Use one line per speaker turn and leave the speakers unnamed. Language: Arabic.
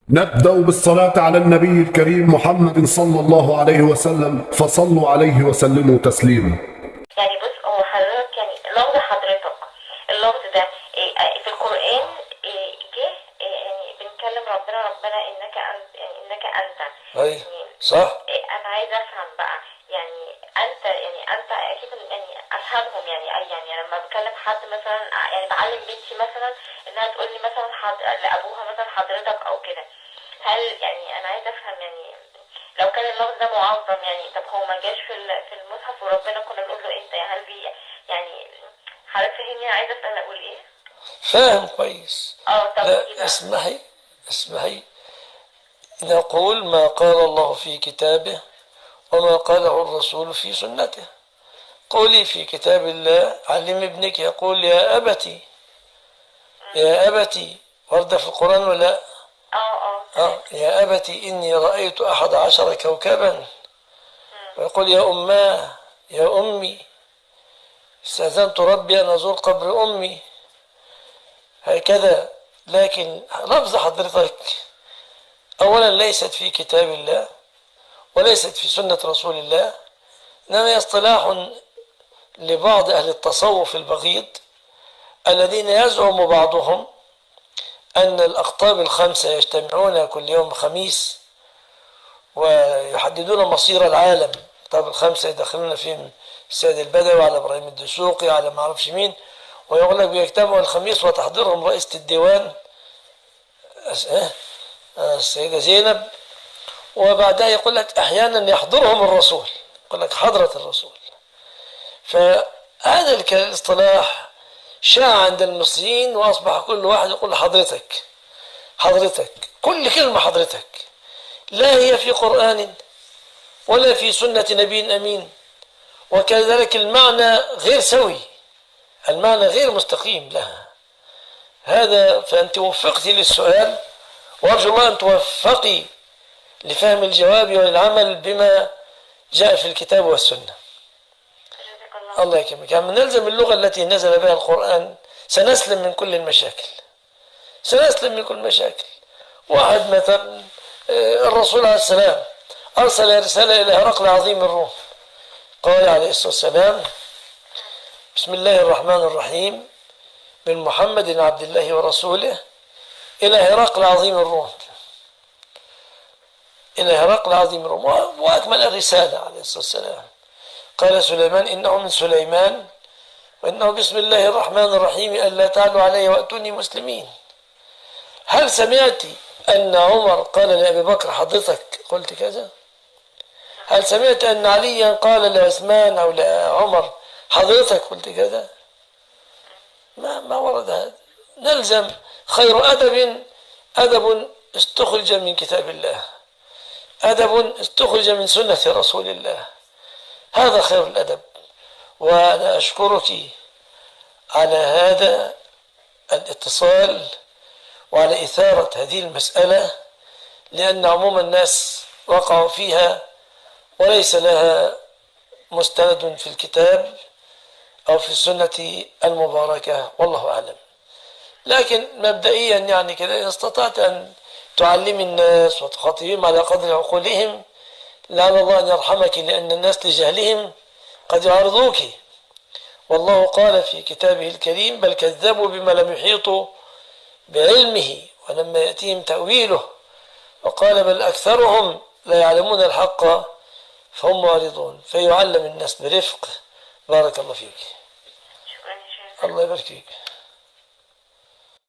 نبدأ بالصلاة على النبي الكريم محمد صلى الله عليه وسلم، فصلوا عليه وسلموا تسليما.
يعني بص، هو حضرتك يعني لفظ حضرتك، اللفظ ده في القرآن جه، يعني بنكلم ربنا انك انت
اي
يعني.
صح.
انا عايزه افهم بقى، يعني انت اكيد يعني افهمهم، يعني يعني لما بكلم حد مثلا، يعني بعلم بنتي مثلا انها تقول لي مثلا لابوها مثلا حضرتك او كده. هل يعني انا عايزه افهم، يعني لو كان اللفظ ده معظم، يعني طب هو ما جاش في المصحف وربنا كنا بنقول له انت، يعني هل يعني حضرتك فاهمني انا عايزه اسال اقول ايه؟
فاهم كويس.
طب قولي
لا،
بقى.
اسمحي نقول ما قال الله في كتابه وما قاله الرسول في سنته. قولي في كتاب الله، علم ابنك يقول يا أبتي، يا أبتي، ورد في القرآن ولا؟
تمام.
يا أبتي إني رأيت 11 كوكبا، ويقول يا أماه، يا أمي، استأذنت ربي أن أزور قبر أمي، هكذا. لكن لفظ حضرتك أولا ليست في كتاب الله وليست في سنة رسول الله، إنما اصطلاح لبعض أهل التصوف البغيض الذين يزعم بعضهم أن الأقطاب الخمسة يجتمعون كل يوم خميس ويحددون مصير العالم. الأقطاب الخمسة يدخلون فيهم السيد البدوي على إبراهيم الدسوقي على ما أعرفش مين، ويقول لك بيجتمعوا الخميس وتحضرهم رئيسة الديوان السيدة زينب، وبعدها يقول لك أحيانا يحضرهم الرسول، يقول لك حضرة الرسول. فهذا الاصطلاح شاع عند المصريين وأصبح كل واحد يقول حضرتك حضرتك، كل كلمة حضرتك، لا هي في قرآن ولا في سنة نبي أمين، وكذلك المعنى غير سوي، المعنى غير مستقيم لها. هذا فأنت وفقتي للسؤال، وأرجو الله أن توفقي لفهم الجواب وللعمل بما جاء في الكتاب والسنة. الله يكرمك. يعني نلزم اللغة التي نزل بها القرآن سنسلم من كل المشاكل، سنسلم من كل المشاكل. واحد مثلا الرسول عليه السلام أرسل رسالة إلى هرقل عظيم الروم، قال عليه الصلاة والسلام بسم الله الرحمن الرحيم من محمد عبد الله ورسوله إلى هرقل عظيم الروم، إلى هرقل عظيم الروم، وأكمل الرسالة عليه الصلاة والسلام. قال سليمان إنه من سليمان وإنه بسم الله الرحمن الرحيم ألا تعلوا علي وأتوني مسلمين. هل سمعت أن عمر قال لأبي بكر حضرتك قلت كذا؟ هل سمعت أن عليا قال لعثمان أو لعمر حضرتك قلت كذا؟ ما ورد هذا. نلزم خير أدب استخرج من كتاب الله، أدب استخرج من سنة رسول الله، هذا خير الأدب. وأنا أشكرك على هذا الاتصال وعلى إثارة هذه المسألة، لأن عموم الناس وقعوا فيها وليس لها مستند في الكتاب أو في السنة المباركة، والله أعلم. لكن مبدئيا يعني كده، إن استطعت أن تعلمي الناس وتخاطبهم على قدر عقولهم لعل الله أن يرحمك، لأن الناس لجهلهم قد يعرضوك. والله قال في كتابه الكريم بل كذبوا بما لم يحيطوا بعلمه ولما يأتيهم تأويله، وقال بل أكثرهم لا يعلمون الحق فهم معرضون. فيعلم الناس برفق. بارك الله فيك.
شكرا يا شيخ.
الله يبارك فيك.